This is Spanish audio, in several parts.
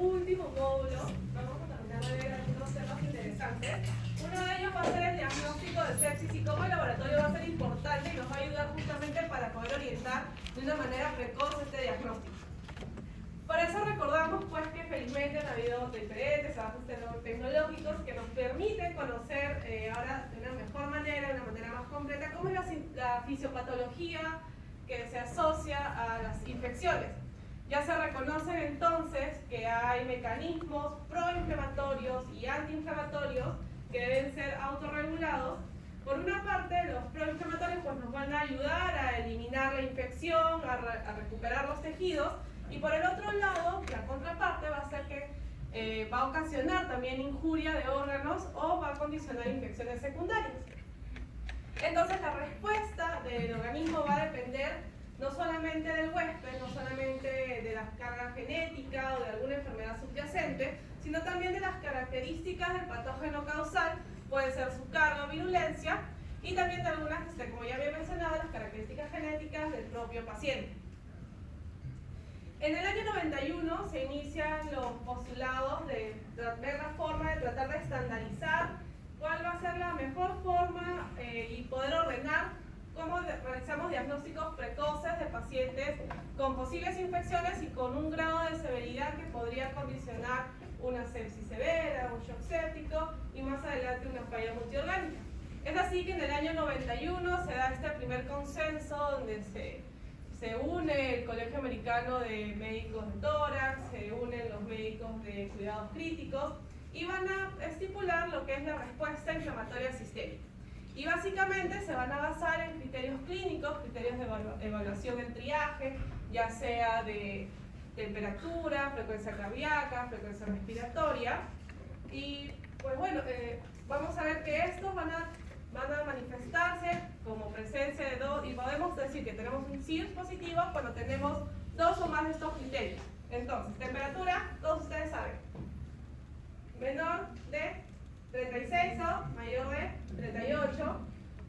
último módulo vamos a terminar de ver algunos temas interesantes. Uno de ellos va a ser el diagnóstico de sepsis y cómo el laboratorio va a ser importante y nos va a ayudar justamente para poder orientar de una manera precoz este diagnóstico. Por eso recordamos pues que felizmente han habido diferentes avances tecnológicos que nos permiten conocer ahora de una mejor manera, de una manera más completa, cómo es la fisiopatología que se asocia a las infecciones. Ya se reconoce entonces que hay mecanismos proinflamatorios y antiinflamatorios que deben ser autorregulados. Por una parte, los proinflamatorios pues, nos van a ayudar a eliminar la infección, a recuperar los tejidos, y por el otro lado, la contraparte va a ser que va a ocasionar también injuria de órganos o va a condicionar infecciones secundarias. Entonces la respuesta del organismo va a depender no solamente del huésped, no solamente de la carga genética o de alguna enfermedad subyacente, sino también de las características del patógeno causal, puede ser su carga o virulencia, y también de algunas, como ya había mencionado, las características genéticas del propio paciente. En el año 91 se inician los postulados de ver la forma de tratar de estandarizar cuál va a ser la mejor forma y poder ordenar cómo realizamos diagnósticos precoces de pacientes con posibles infecciones y con un grado de severidad que podría condicionar una sepsis severa, un shock séptico y más adelante una falla multiorgánica. Es así que en el año 91 se da este primer consenso donde se une el Colegio Americano de Médicos de Tórax, se unen los médicos de cuidados críticos y van a estipular lo que es la respuesta inflamatoria sistémica. Y básicamente se van a basar en criterios clínicos, criterios de evaluación del triaje, ya sea de temperatura, frecuencia cardíaca, frecuencia respiratoria. Y pues bueno, vamos a ver que estos van a manifestarse como presencia de dos, y podemos decir que tenemos un SIRS positivo cuando tenemos dos o más de estos criterios. Entonces, temperatura, todos ustedes saben, menor de 36 o mayor de 38,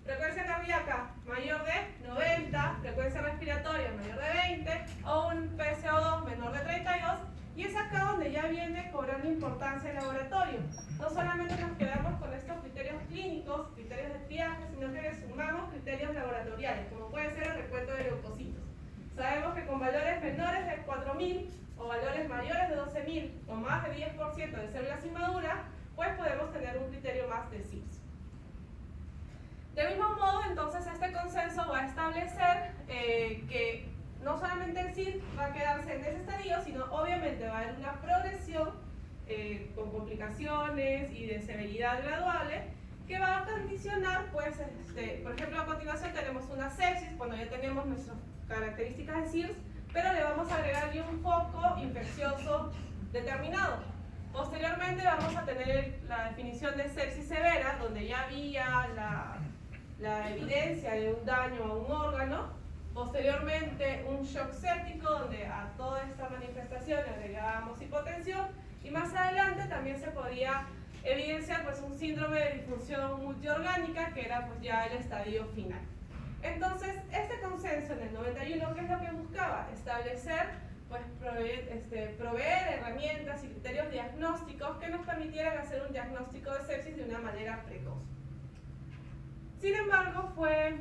frecuencia cardíaca mayor de 90, frecuencia respiratoria mayor de 20 o un PCO2 menor de 32, y es acá donde ya viene cobrando importancia el laboratorio. No solamente nos quedamos con estos criterios clínicos, criterios de triaje, sino que le sumamos criterios laboratoriales, como puede ser el recuento de leucocitos. Sabemos que con valores menores de 4.000 o valores mayores de 12.000 o más de 10% de células inmaduras, pues podemos tener un criterio más de SIRS. De mismo modo, entonces, este consenso va a establecer que no solamente el SIRS va a quedarse en ese estadio, sino obviamente va a haber una progresión con complicaciones y de severidad graduales que va a condicionar, pues, por ejemplo, a continuación tenemos una sepsis cuando ya tenemos nuestras características de SIRS, pero le vamos a agregarle un foco infeccioso determinado. Posteriormente vamos a tener la definición de sepsis severa, donde ya había la evidencia de un daño a un órgano. Posteriormente un shock séptico, donde a toda esta manifestación le agregábamos hipotensión. Y más adelante también se podía evidenciar pues, un síndrome de disfunción multiorgánica, que era pues, ya el estadio final. Entonces, este consenso en el 91, ¿qué es lo que buscaba? Establecer, pues, proveer herramientas y criterios diagnósticos que nos permitieran hacer un diagnóstico de sepsis de una manera precoz. Sin embargo,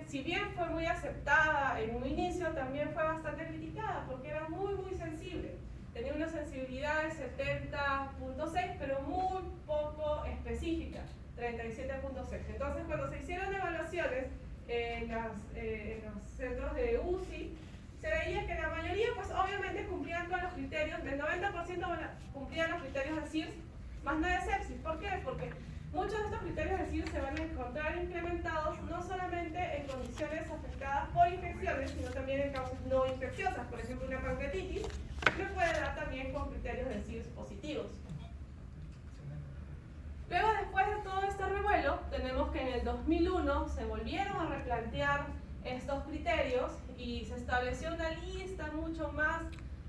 si bien fue muy aceptada en un inicio, también fue bastante criticada porque era muy sensible. Tenía una sensibilidad de 70.6, pero muy poco específica, 37.6. Entonces, cuando se hicieron evaluaciones en los centros de UCI, se veía que la mayoría, pues obviamente cumplían con los criterios, el 90% cumplían los criterios de SIRS, más no de sepsis. ¿Por qué? Porque muchos de estos criterios de SIRS se van a encontrar implementados no solamente en condiciones afectadas por infecciones, sino también en causas no infecciosas, por ejemplo una pancreatitis, que puede dar también con criterios de SIRS positivos. Luego, después de todo este revuelo, tenemos que en el 2001 se volvieron a replantear estos criterios y se estableció una lista mucho más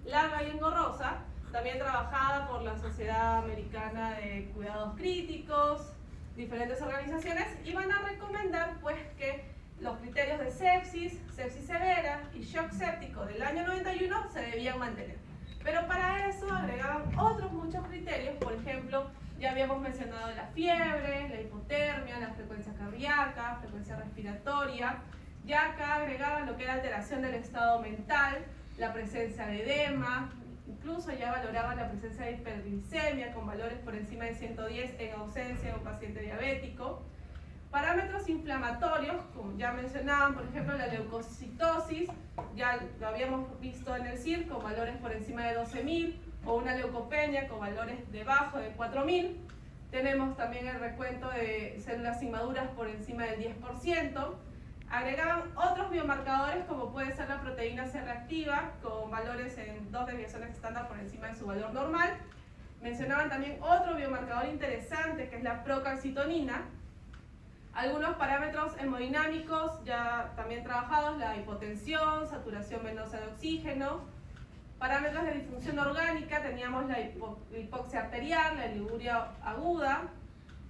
larga y engorrosa, también trabajada por la Sociedad Americana de Cuidados Críticos, diferentes organizaciones, y van a recomendar pues que los criterios de sepsis, sepsis severa y shock séptico del año 91 se debían mantener. Pero para eso agregaban otros muchos criterios, por ejemplo, ya habíamos mencionado la fiebre, la hipotermia, la frecuencia cardíaca, frecuencia respiratoria. Ya acá agregaban lo que era alteración del estado mental, la presencia de edema, incluso ya valoraban la presencia de hiperglicemia con valores por encima de 110 en ausencia de un paciente diabético. Parámetros inflamatorios, como ya mencionaban, por ejemplo, la leucocitosis, ya lo habíamos visto en el CIR con valores por encima de 12.000, o una leucopenia con valores debajo de 4.000. Tenemos también el recuento de células inmaduras por encima del 10%. Agregaban otros biomarcadores como puede ser la proteína C reactiva con valores en 2 desviaciones estándar por encima de su valor normal. Mencionaban también otro biomarcador interesante que es la procalcitonina. Algunos parámetros hemodinámicos ya también trabajados, la hipotensión, saturación venosa de oxígeno. Parámetros de disfunción orgánica, teníamos la hipoxia arterial, la liguria aguda.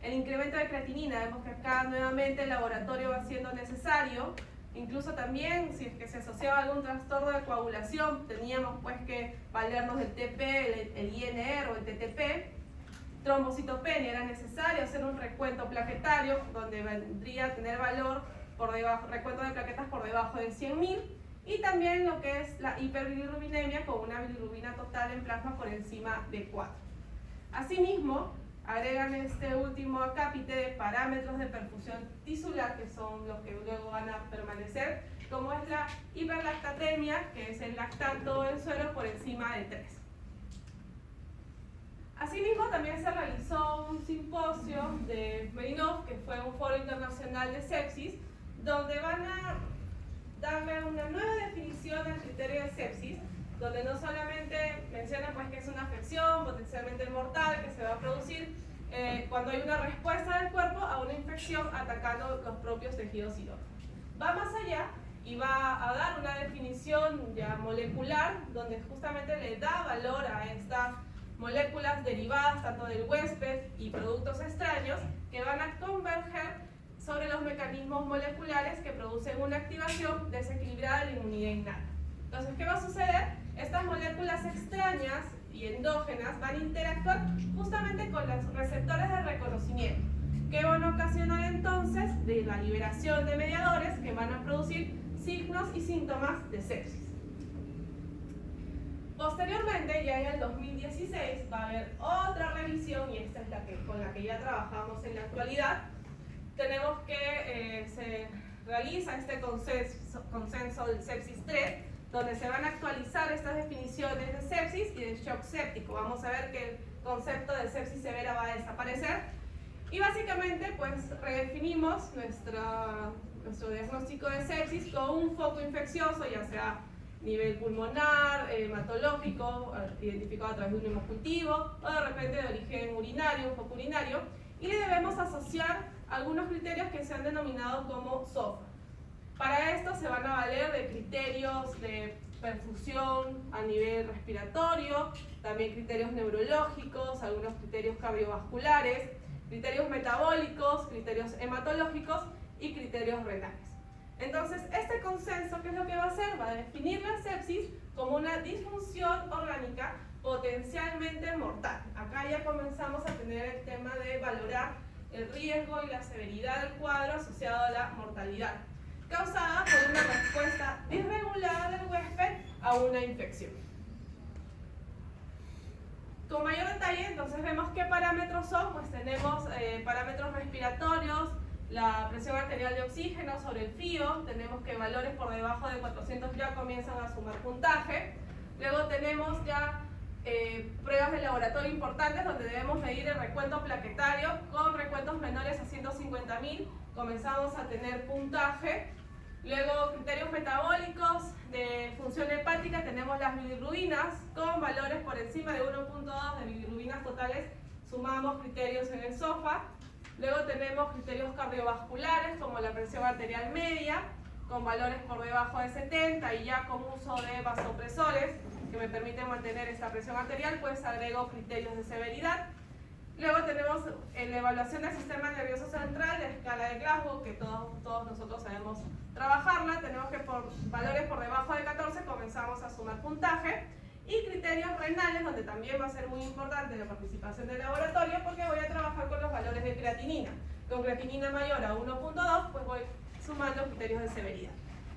El incremento de creatinina, vemos que acá nuevamente el laboratorio va siendo necesario. Incluso también, si es que se asociaba a algún trastorno de coagulación, teníamos pues que valernos del TP, el INR o el TTP. Trombocitopenia, era necesario hacer un recuento plaquetario, donde vendría a tener valor por debajo, recuento de plaquetas por debajo de 100.000. Y también lo que es la hiperbilirrubinemia con una bilirrubina total en plasma por encima de 4. Asimismo, agregan este último acápite de parámetros de perfusión tisular, que son los que luego van a permanecer, como es la hiperlactatemia, que es el lactato en suero por encima de 3. Asimismo, también se realizó un simposio de Merinov, que fue un foro internacional de sepsis, donde van a darle una nueva definición al criterio de sepsis, donde no solamente menciona pues, que es una afección potencialmente mortal que se va a producir cuando hay una respuesta del cuerpo a una infección atacando los propios tejidos y órganos. Va más allá y va a dar una definición ya molecular, donde justamente le da valor a estas moléculas derivadas tanto del huésped y productos extraños que van a converger sobre los mecanismos moleculares que producen una activación desequilibrada de la inmunidad innata. Entonces, ¿qué va a suceder? Estas moléculas extrañas y endógenas van a interactuar justamente con los receptores de reconocimiento, que van a ocasionar entonces de la liberación de mediadores que van a producir signos y síntomas de sepsis. Posteriormente, ya en el 2016, va a haber otra revisión, y esta es con la que ya trabajamos en la actualidad. Tenemos que se realiza este consenso del sepsis 3, donde se van a actualizar estas definiciones de sepsis y de shock séptico. Vamos a ver que el concepto de sepsis severa va a desaparecer. Y básicamente, pues, redefinimos nuestro diagnóstico de sepsis con un foco infeccioso, ya sea nivel pulmonar, hematológico, identificado a través de un hemocultivo, o de repente de origen urinario, un foco urinario, y le debemos asociar algunos criterios que se han denominado como SOFA. Para esto se van a valer de criterios de perfusión a nivel respiratorio, también criterios neurológicos, algunos criterios cardiovasculares, criterios metabólicos, criterios hematológicos y criterios renales. Entonces, este consenso, ¿qué es lo que va a hacer? Va a definir la sepsis como una disfunción orgánica potencialmente mortal. Acá ya comenzamos a tener el tema de valorar el riesgo y la severidad del cuadro asociado a la mortalidad, causada por una respuesta disregulada del huésped a una infección. Con mayor detalle, entonces vemos qué parámetros son. Pues tenemos parámetros respiratorios, la presión arterial de oxígeno sobre el FIO, tenemos que valores por debajo de 400 ya comienzan a sumar puntaje. Luego tenemos ya pruebas de laboratorio importantes donde debemos medir el recuento plaquetario. Con recuentos menores a 150.000 comenzamos a tener puntaje. Luego criterios metabólicos de función hepática, tenemos las bilirrubinas con valores por encima de 1.2 de bilirrubinas totales, sumamos criterios en el SOFA. Luego tenemos criterios cardiovasculares como la presión arterial media con valores por debajo de 70 y ya con uso de vasopresores que me permiten mantener esta presión arterial, pues agrego criterios de severidad. Luego tenemos la evaluación del sistema nervioso central, la escala de Glasgow, que todos nosotros sabemos trabajarla. Tenemos que por valores por debajo de 14 comenzamos a sumar puntaje. Y criterios renales, donde también va a ser muy importante la participación del laboratorio, porque voy a trabajar con los valores de creatinina. Con creatinina mayor a 1.2, pues voy sumando criterios de severidad.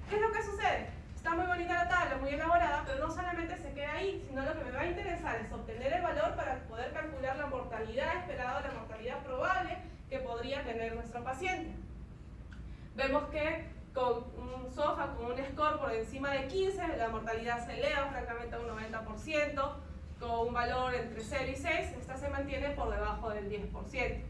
¿Qué es lo que sucede? Está muy bonita la tabla, muy elaborada, pero no solamente se queda ahí, sino lo que me va a interesar es obtener el valor para poder calcular la mortalidad esperada o la mortalidad probable que podría tener nuestro paciente. Vemos que con un SOFA, con un score por encima de 15, la mortalidad se eleva francamente a un 90%, con un valor entre 0 y 6, esta se mantiene por debajo del 10%.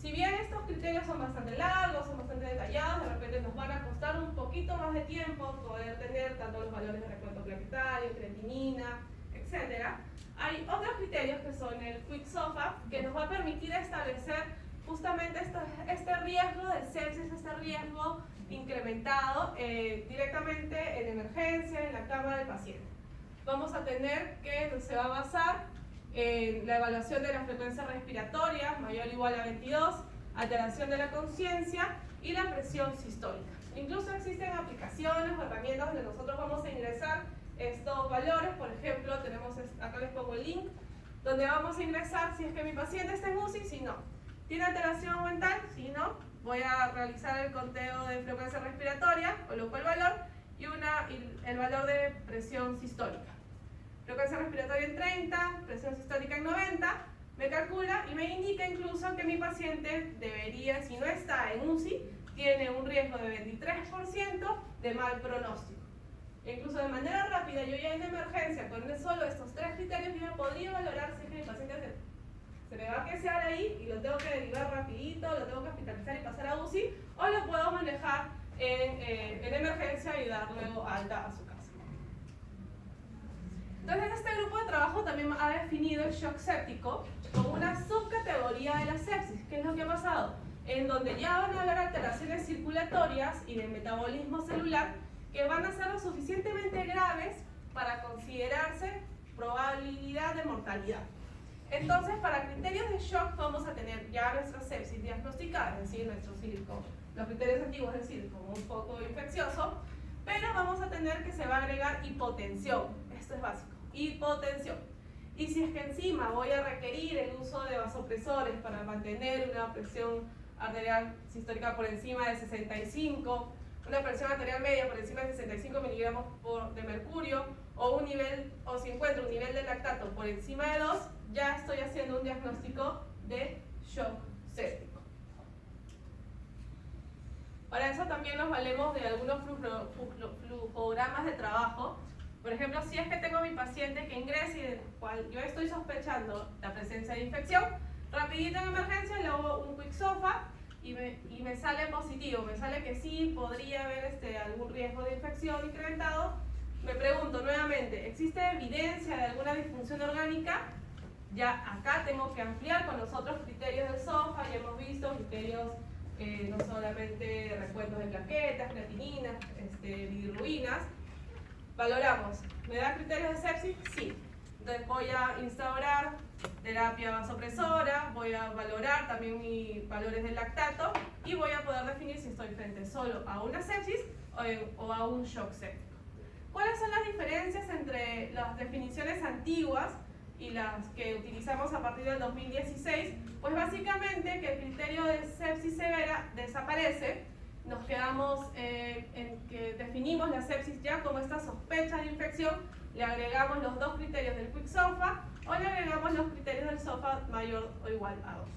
Si bien estos criterios son bastante largos, son bastante detallados, de repente nos van a costar un poquito más de tiempo poder tener tanto los valores de recuento plaquetario, creatinina, etc. Hay otros criterios que son el Quick SOFA, que nos va a permitir establecer justamente este riesgo de sepsis, este riesgo incrementado directamente en emergencia, en la cama del paciente. Vamos a tener que se va a basar en la evaluación de la frecuencia respiratoria mayor o igual a 22, alteración de la conciencia y la presión sistólica. Incluso existen aplicaciones o herramientas donde nosotros vamos a ingresar estos valores. Por ejemplo, tenemos, acá les pongo el link, donde vamos a ingresar si es que mi paciente está en UCI, si no. ¿Tiene alteración mental? Si no, voy a realizar el conteo de frecuencia respiratoria, coloco el valor y el valor de presión sistólica. Frecuencia respiratoria en 30, presión sistólica en 90, me calcula y me indica incluso que mi paciente debería, si no está en UCI, tiene un riesgo de 23% de mal pronóstico. E incluso de manera rápida, yo ya en emergencia, con solo estos tres criterios, yo podría valorar si es que mi paciente se me va a quedar ahí y lo tengo que derivar rapidito, lo tengo que hospitalizar y pasar a UCI, o lo puedo manejar en emergencia y dar luego alta a su casa. Entonces este grupo de trabajo también ha definido el shock séptico como una subcategoría de la sepsis. ¿Qué es lo que ha pasado? En donde ya van a haber alteraciones circulatorias y de metabolismo celular que van a ser lo suficientemente graves para considerarse probabilidad de mortalidad. Entonces, para criterios de shock vamos a tener ya nuestra sepsis diagnosticada, es decir, nuestro circo, los criterios antiguos, es decir, como un foco infeccioso, pero vamos a tener que se va a agregar hipotensión. Esto es básico, hipotensión. Y si es que encima voy a requerir el uso de vasopresores para mantener una presión arterial sistólica por encima de 65, una presión arterial media por encima de 65 miligramos de mercurio, o si encuentro un nivel de lactato por encima de 2, ya estoy haciendo un diagnóstico de shock séptico. Para eso también nos valemos de algunos flujogramas de trabajo. Por ejemplo, si es que tengo a mi paciente que ingresa y del cual yo estoy sospechando la presencia de infección, rapidito en emergencia le hago un Quick SOFA y me sale positivo, me sale que sí podría haber algún riesgo de infección incrementado. Me pregunto nuevamente, ¿existe evidencia de alguna disfunción orgánica? Ya acá tengo que ampliar con los otros criterios del SOFA, ya hemos visto criterios no solamente recuentos de plaquetas, creatininas, bilirrubinas. Valoramos, ¿me da criterios de sepsis? Sí. Entonces voy a instaurar terapia vasopresora, voy a valorar también mis valores de lactato y voy a poder definir si estoy frente solo a una sepsis o a un shock séptico. ¿Cuáles son las diferencias entre las definiciones antiguas y las que utilizamos a partir del 2016? Pues básicamente que el criterio de sepsis severa desaparece. Nos quedamos en que definimos la sepsis ya como esta sospecha de infección, le agregamos los dos criterios del Quick SOFA o le agregamos los criterios del SOFA mayor o igual a 2.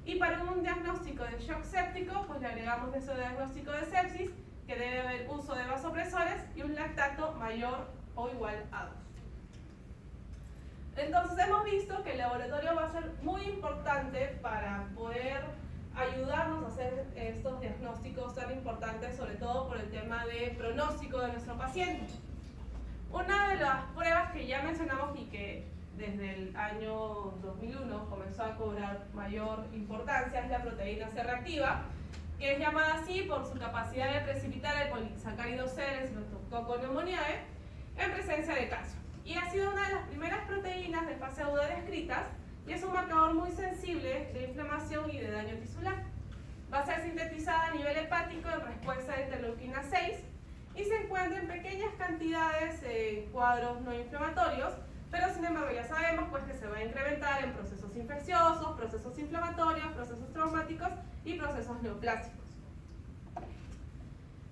Y para un diagnóstico de shock séptico, pues le agregamos ese diagnóstico de sepsis, que debe haber uso de vasopresores y un lactato mayor o igual a 2. Entonces hemos visto que el laboratorio va a ser muy importante para poder ayudarnos a hacer estos diagnósticos tan importantes, sobre todo por el tema de pronóstico de nuestro paciente. Una de las pruebas que ya mencionamos y que desde el año 2001 comenzó a cobrar mayor importancia es la proteína C reactiva, que es llamada así por su capacidad de precipitar el polisacárido C, el Streptococcus pneumoniae, en presencia de calcio. Y ha sido una de las primeras proteínas de fase aguda descritas y es un marcador muy sensible de inflamación y de daño tisular. Va a ser sintetizada a nivel hepático en respuesta a interleuquina 6 y se encuentra en pequeñas cantidades en cuadros no inflamatorios, pero sin embargo ya sabemos pues que se va a incrementar en procesos infecciosos, procesos inflamatorios, procesos traumáticos y procesos neoplásicos.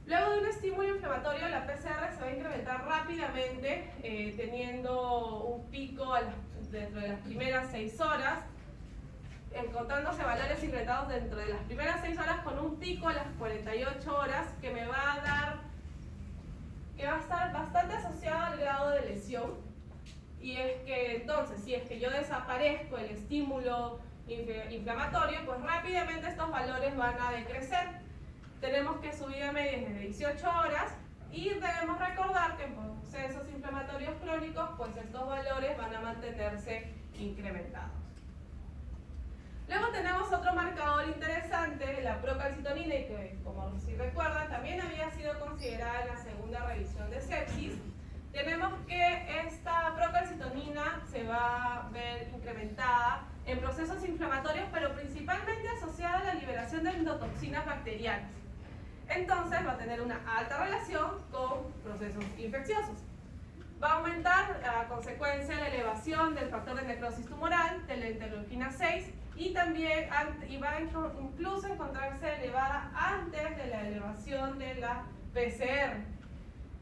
Luego de un estímulo inflamatorio, la PCR se va a incrementar rápidamente, teniendo un pico dentro de las primeras 6 horas, encontrándose valores incrementados dentro de las primeras 6 horas con un pico a las 48 horas que me va a dar, que va a estar bastante asociado al grado de lesión. Y es que entonces, si es que yo desaparezco el estímulo inflamatorio, pues rápidamente estos valores van a decrecer. Tenemos que subir a media de 18 horas y debemos recordar que en procesos inflamatorios crónicos, pues estos valores van a mantenerse incrementados. Luego tenemos otro marcador interesante, la procalcitonina, y que, como si recuerdan, también había sido considerada en la segunda revisión de sepsis. Tenemos que esta procalcitonina se va a ver incrementada en procesos inflamatorios, pero principalmente asociada a la liberación de endotoxinas bacterianas. Entonces va a tener una alta relación con procesos infecciosos. Va a aumentar a consecuencia de la elevación del factor de necrosis tumoral, de la interleuquina 6, y también va a incluso encontrarse elevada antes de la elevación de la PCR.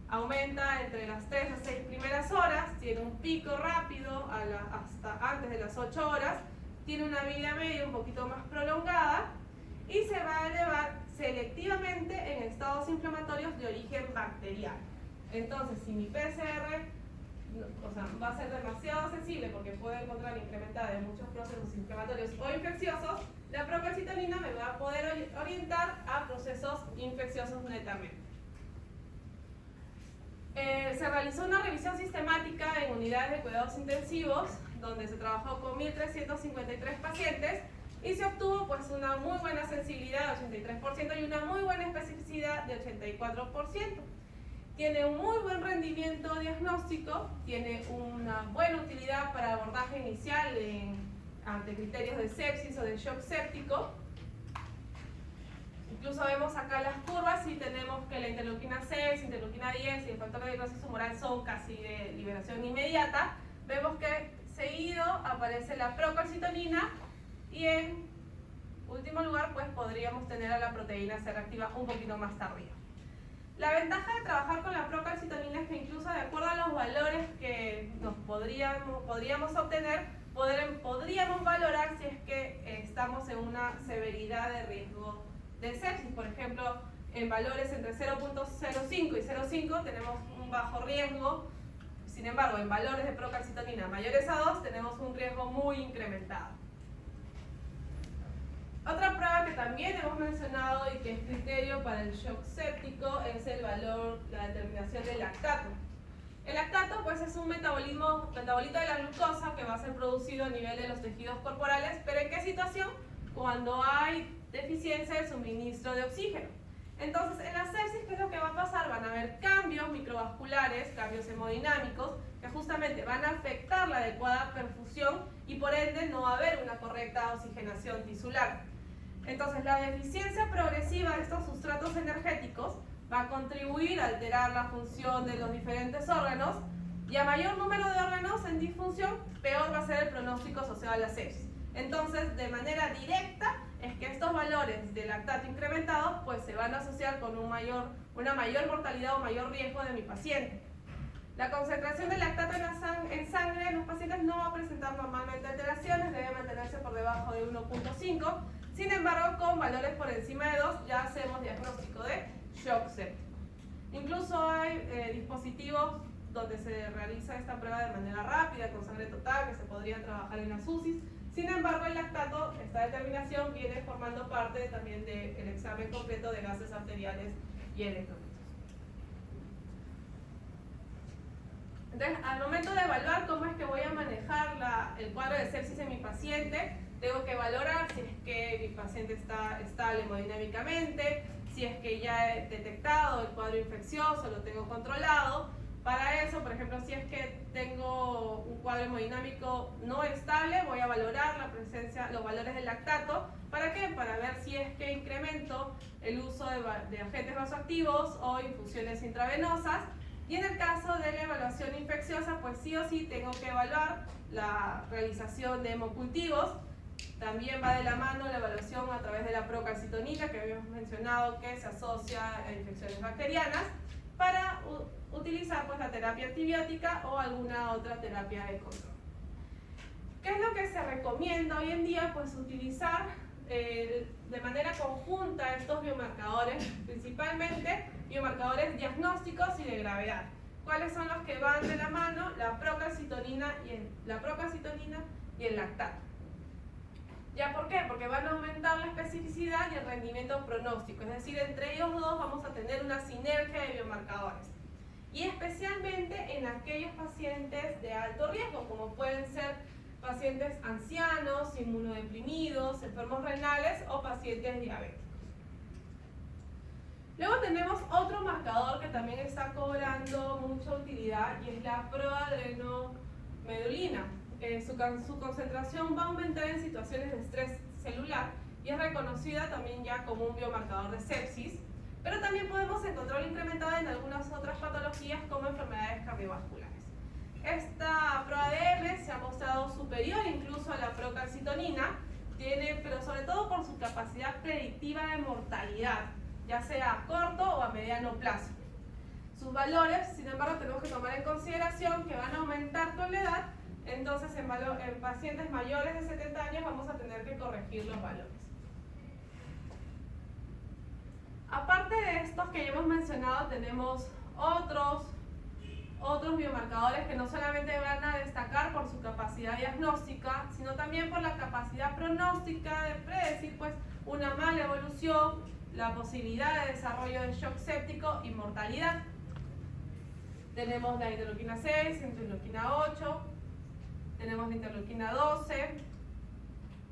Aumenta entre las 3 a 6 primeras horas, tiene un pico rápido hasta antes de las 8 horas, tiene una vida media un poquito más prolongada y se va a elevar selectivamente en estados inflamatorios de origen bacteriano. Entonces, si mi PCR va a ser demasiado sensible porque puede encontrar incrementada en muchos procesos inflamatorios o infecciosos, la procalcitonina me va a poder orientar a procesos infecciosos netamente. Se realizó una revisión sistemática en unidades de cuidados intensivos, donde se trabajó con 1.353 pacientes y se obtuvo pues una muy buena sensibilidad de 83% y una muy buena especificidad de 84%. Tiene un muy buen rendimiento diagnóstico, tiene una buena utilidad para abordaje inicial ante criterios de sepsis o de shock séptico. Incluso vemos acá las curvas y tenemos que la interleuquina 6, interleuquina 10 y el factor de necrosis tumoral son casi de liberación inmediata. Vemos que seguido aparece la procalcitonina y en último lugar pues podríamos tener a la proteína C reactiva un poquito más tardía. La ventaja de trabajar con la procalcitonina es que incluso de acuerdo a los valores que nos podríamos obtener, podríamos valorar si es que estamos en una severidad de riesgo de sepsis. Por ejemplo, en valores entre 0.05 y 0.5 tenemos un bajo riesgo, sin embargo en valores de procalcitonina mayores a 2 tenemos un riesgo muy incrementado. Otra prueba que también hemos mencionado y que es criterio para el shock séptico es la determinación del lactato. El lactato pues es un metabolito de la glucosa que va a ser producido a nivel de los tejidos corporales, pero ¿en qué situación? Cuando hay deficiencia del suministro de oxígeno. Entonces, en la sepsis, ¿qué es lo que va a pasar? Van a haber cambios microvasculares, cambios hemodinámicos, que justamente van a afectar la adecuada perfusión y por ende no va a haber una correcta oxigenación tisular. Entonces, la deficiencia progresiva de estos sustratos energéticos va a contribuir a alterar la función de los diferentes órganos y a mayor número de órganos en disfunción, peor va a ser el pronóstico asociado a la sepsis. Entonces, de manera directa, es que estos valores de lactato incrementados pues se van a asociar con una mayor mortalidad o mayor riesgo de mi paciente. La concentración de lactato en sangre en los pacientes no va a presentar normalmente alteraciones, debe mantenerse por debajo de 1.5. Sin embargo, con valores por encima de 2 ya hacemos diagnóstico de shock séptico. Incluso hay dispositivos donde se realiza esta prueba de manera rápida, con sangre total, que se podrían trabajar en las UCIs. Sin embargo, el lactato, esta determinación, viene formando parte también del examen completo de gases arteriales y electrolitos. Entonces, al momento de evaluar cómo es que voy a manejar el cuadro de sepsis en mi paciente, tengo que valorar si es que mi paciente está estable hemodinámicamente, si es que ya he detectado el cuadro infeccioso, lo tengo controlado. Para eso, por ejemplo, ejemplo, si es que tengo un cuadro hemodinámico no estable, voy a valorar la presencia, los valores del lactato. ¿Para qué? Para ver si es que incremento el uso de agentes vasoactivos o infusiones intravenosas. Y en el caso de la evaluación infecciosa, pues sí o sí tengo que evaluar la realización de hemocultivos. También va de la mano la evaluación a través de la procalcitonina, que habíamos mencionado que se asocia a infecciones bacterianas, para utilizar pues la terapia antibiótica o alguna otra terapia de control. ¿Qué es lo que se recomienda hoy en día? Pues utilizar de manera conjunta estos biomarcadores, principalmente biomarcadores diagnósticos y de gravedad. ¿Cuáles son los que van de la mano? La procalcitonina y el lactato. ¿Ya por qué? Porque van a aumentar la especificidad y el rendimiento pronóstico, es decir, entre ellos dos vamos a tener una sinergia de biomarcadores. Y especialmente en aquellos pacientes de alto riesgo, como pueden ser pacientes ancianos, inmunodeprimidos, enfermos renales o pacientes diabéticos. Luego tenemos otro marcador que también está cobrando mucha utilidad y es la proadrenomedulina. Su concentración va a aumentar en situaciones de estrés celular y es reconocida también ya como un biomarcador de sepsis, pero también podemos encontrarlo incrementado en algunas otras patologías como enfermedades cardiovasculares. Esta ProADM se ha mostrado superior incluso a la procalcitonina, pero sobre todo por su capacidad predictiva de mortalidad, ya sea a corto o a mediano plazo. Sus valores, sin embargo, tenemos que tomar en consideración que van a aumentar con la edad, entonces en pacientes mayores de 70 años vamos a tener que corregir los valores. Aparte de estos que ya hemos mencionado, tenemos otros biomarcadores que no solamente van a destacar por su capacidad diagnóstica, sino también por la capacidad pronóstica de predecir pues, una mala evolución, la posibilidad de desarrollo de shock séptico y mortalidad. Tenemos la interleuquina 6, interleuquina 8, tenemos la interleuquina 12,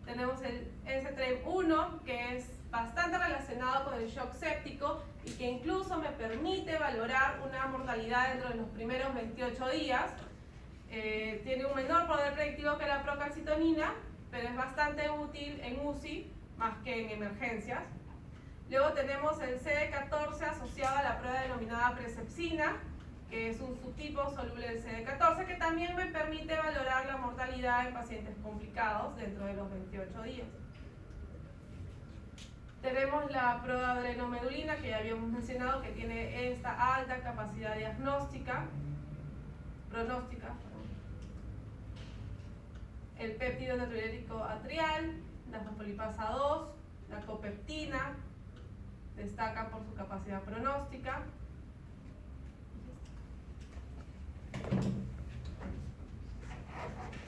tenemos el S3-1, que es bastante relacionado con el shock séptico y que incluso me permite valorar una mortalidad dentro de los primeros 28 días. Tiene un menor poder predictivo que la procalcitonina, pero es bastante útil en UCI más que en emergencias. Luego tenemos el CD14 asociado a la prueba denominada presepsina, que es un subtipo soluble del CD14 que también me permite valorar la mortalidad en pacientes complicados dentro de los 28 días. Tenemos la proadrenomedulina, que ya habíamos mencionado, que tiene esta alta capacidad pronóstica. El péptido natriurético atrial, la fosfolipasa 2, la copeptina, destacan por su capacidad pronóstica.